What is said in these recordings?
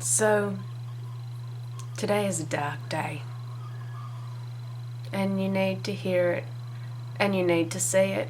So, today is a dark day, and you need to hear it, and you need to see it,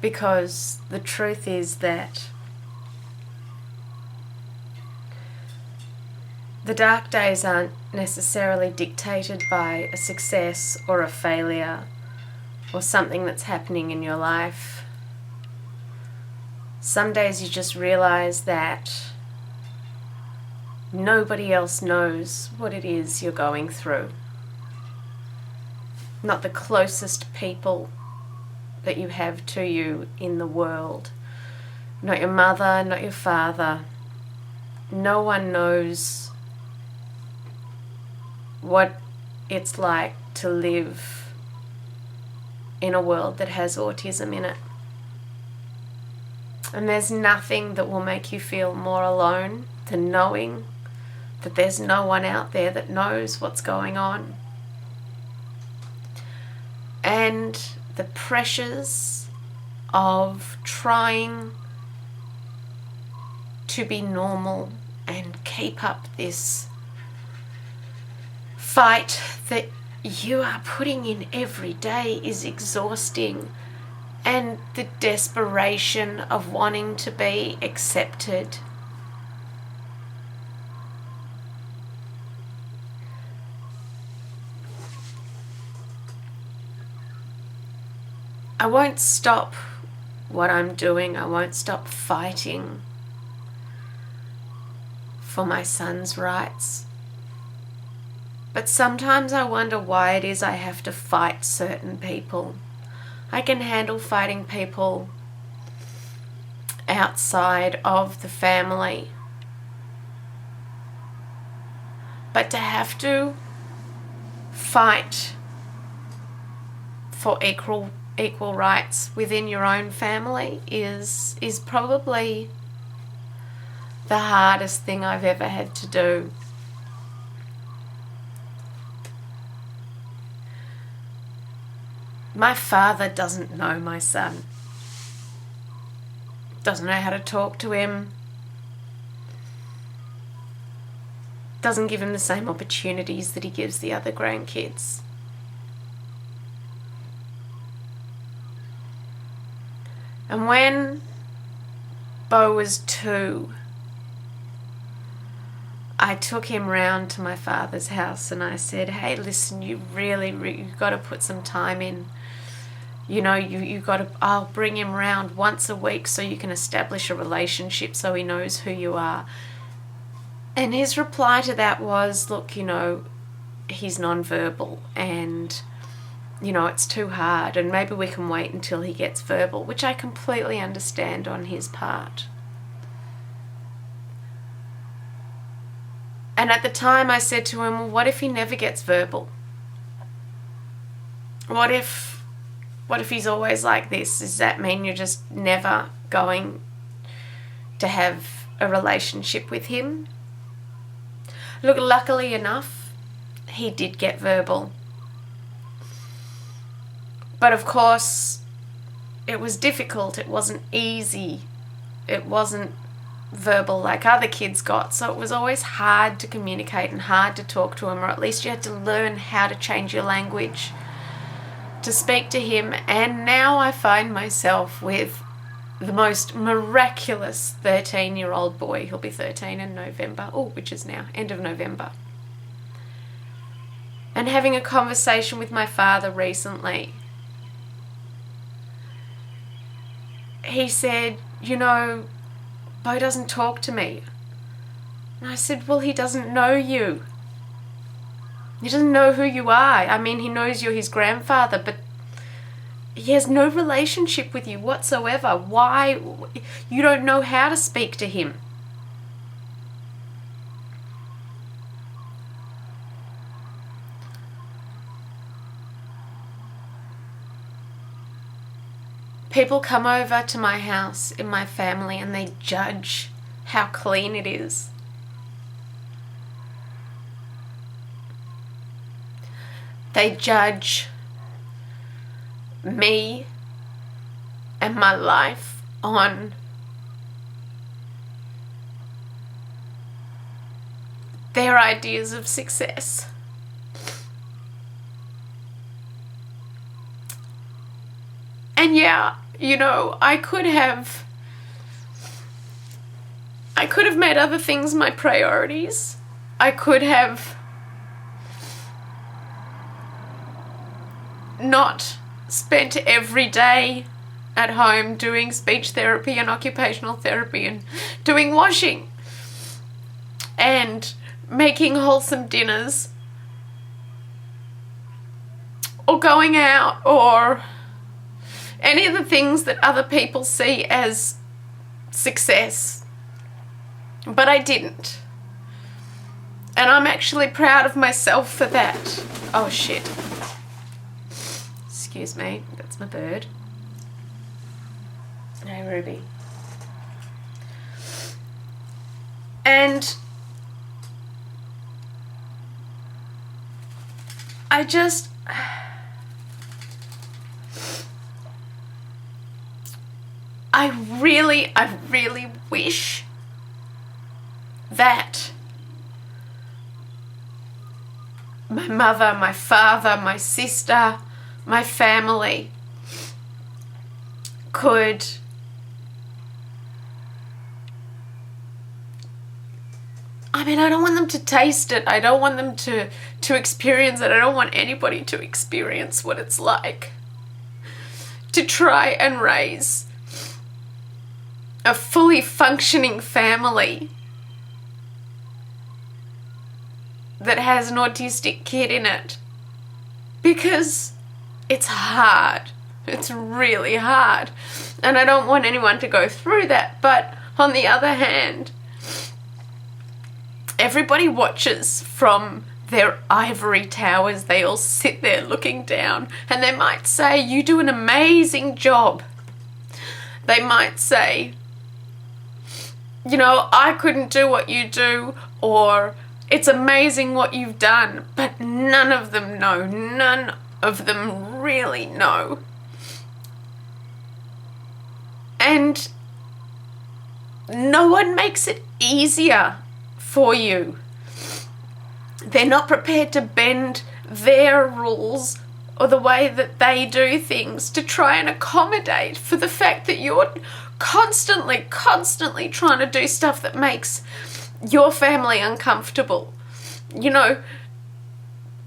because the truth is that the dark days aren't necessarily dictated by a success or a failure or something that's happening in your life. Some days you just realize that nobody else knows what it is you're going through. Not the closest people that you have to you in the world. Not your mother, not your father. No one knows what it's like to live in a world that has autism in it. And there's nothing that will make you feel more alone than knowing that there's no one out there that knows what's going on. And the pressures of trying to be normal and keep up this fight that you are putting in every day is exhausting. And the desperation of wanting to be accepted. I won't stop what I'm doing. I won't stop fighting for my son's rights. But sometimes I wonder why it is I have to fight certain people. I can handle fighting people outside of the family. But to have to fight for equal rights within your own family is probably the hardest thing I've ever had to do. My father doesn't know my son. Doesn't know how to talk to him. Doesn't give him the same opportunities that he gives the other grandkids. And when Beau was 2, I took him round to my father's house and I said, hey, listen, you've got to put some time in. You know, I'll bring him round once a week so you can establish a relationship so he knows who you are. And his reply to that was, look, he's nonverbal and, it's too hard and maybe we can wait until he gets verbal, which I completely understand on his part. And at the time I said to him, well, what if he never gets verbal? What if he's always like this? Does that mean you're just never going to have a relationship with him? Look, luckily enough, he did get verbal. But of course, it was difficult. It wasn't easy. It wasn't verbal like other kids got. So it was always hard to communicate and hard to talk to him, or at least you had to learn how to change your language to speak to him. And now I find myself with the most miraculous 13-year-old boy. He'll be 13 in November, which is now end of November. And having a conversation with my father recently, he said, Beau doesn't talk to me. And I said, well, he doesn't know you. He doesn't know who you are. I mean, he knows you're his grandfather, but he has no relationship with you whatsoever. Why? You don't know how to speak to him. People come over to my house in my family and they judge how clean it is. They judge me and my life on their ideas of success. And yeah, you know, I could have made other things my priorities. I could have not spent every day at home doing speech therapy and occupational therapy and doing washing and making wholesome dinners or going out or any of the things that other people see as success. But I didn't. And I'm actually proud of myself for that. Oh shit. Excuse me, that's my bird. Hey, Ruby. And I really wish that my mother, my father, my sister, my family could I don't want them to taste it. I don't want them to experience it. I don't want anybody to experience what it's like to try and raise a fully functioning family that has an autistic kid in it. Because it's hard. It's really hard. And I don't want anyone to go through that. But on the other hand, everybody watches from their ivory towers. They all sit there looking down and they might say, you do an amazing job. They might say, you know, I couldn't do what you do, or it's amazing what you've done. But none of them know. None of them really know. And no one makes it easier for you. They're not prepared to bend their rules or the way that they do things to try and accommodate for the fact that you're constantly trying to do stuff that makes your family uncomfortable. You know,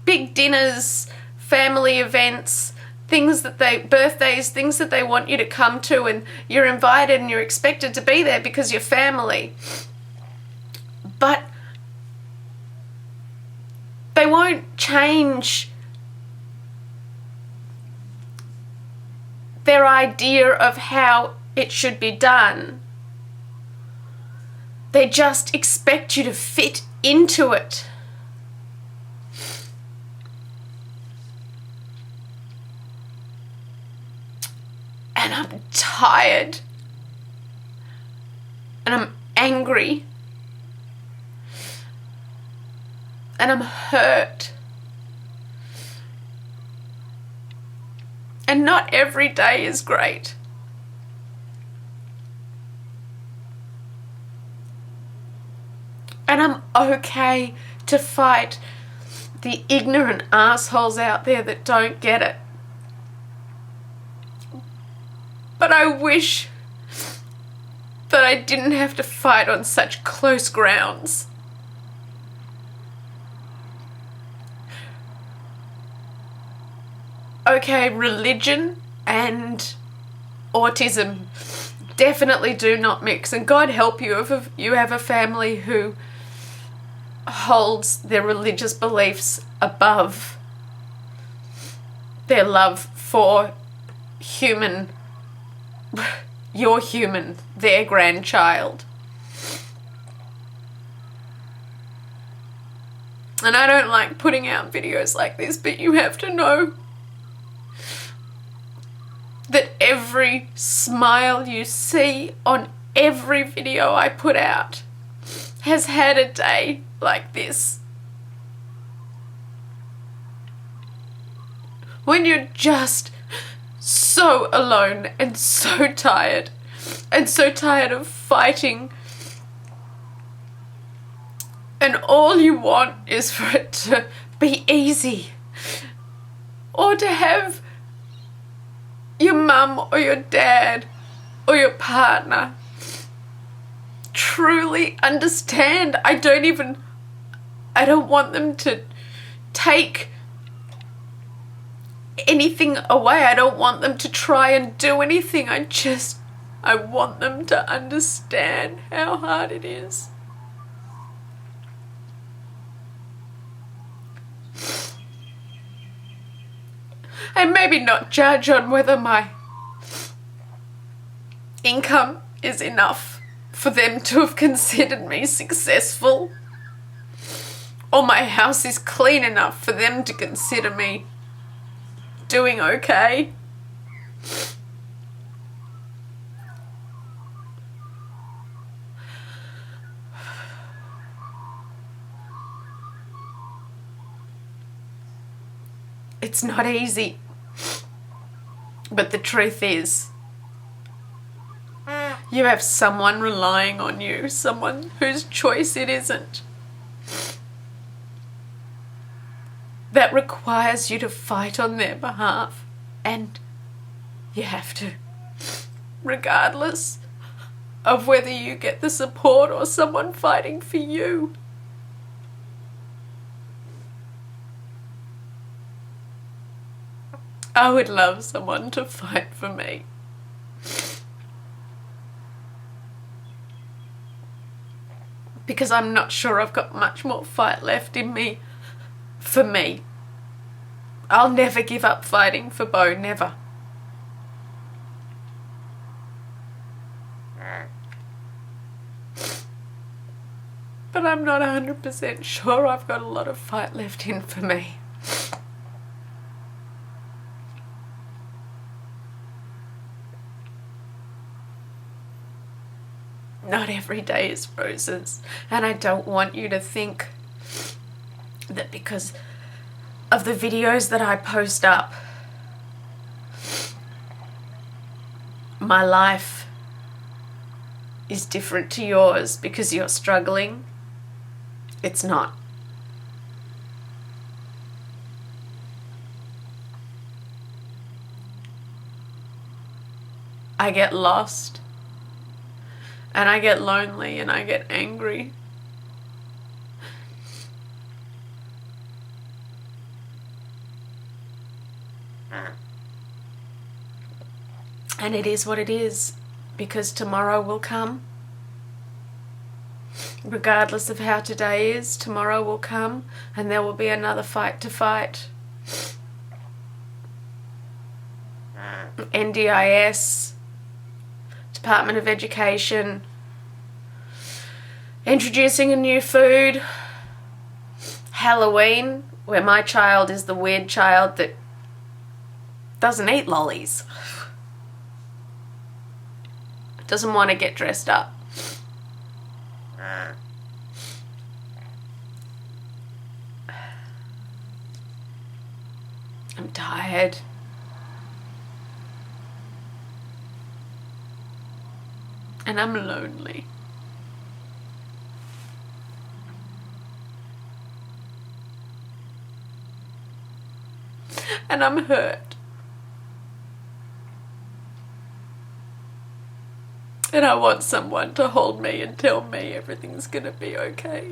big dinners, family events, birthdays, things that they want you to come to, and you're invited and you're expected to be there because you're family. But they won't change their idea of how it should be done. They just expect you to fit into it. And I'm tired. And I'm angry. And I'm hurt. And not every day is great. And I'm okay to fight the ignorant assholes out there that don't get it. But I wish that I didn't have to fight on such close grounds. Okay, religion and autism definitely do not mix. And God help you if you have a family who holds their religious beliefs above their love for your human, their grandchild. And I don't like putting out videos like this, but you have to know that every smile you see on every video I put out has had a day like this. When you're just so alone and so tired of fighting and all you want is for it to be easy, or to have your mum or your dad or your partner truly understand. I don't want them to take anything away. I don't want them to try and do anything. I want them to understand how hard it is. And maybe not judge on whether my income is enough for them to have considered me successful, or my house is clean enough for them to consider me doing okay. It's not easy, but the truth is, you have someone relying on you, someone whose choice it isn't, that requires you to fight on their behalf, and you have to, regardless of whether you get the support or someone fighting for you. I would love someone to fight for me. Because I'm not sure I've got much more fight left in me for me. I'll never give up fighting for Beau, never. But I'm not 100% sure I've got a lot of fight left in for me. Not every day is roses, and I don't want you to think that because of the videos that I post up, my life is different to yours because you're struggling. It's not. I get lost. And I get lonely and I get angry. And it is what it is, because tomorrow will come. Regardless of how today is, tomorrow will come and there will be another fight to fight. NDIS, Department of Education, introducing a new food, Halloween, where my child is the weird child that doesn't eat lollies, doesn't want to get dressed up. I'm tired. And I'm lonely. And I'm hurt. And I want someone to hold me and tell me everything's gonna be okay.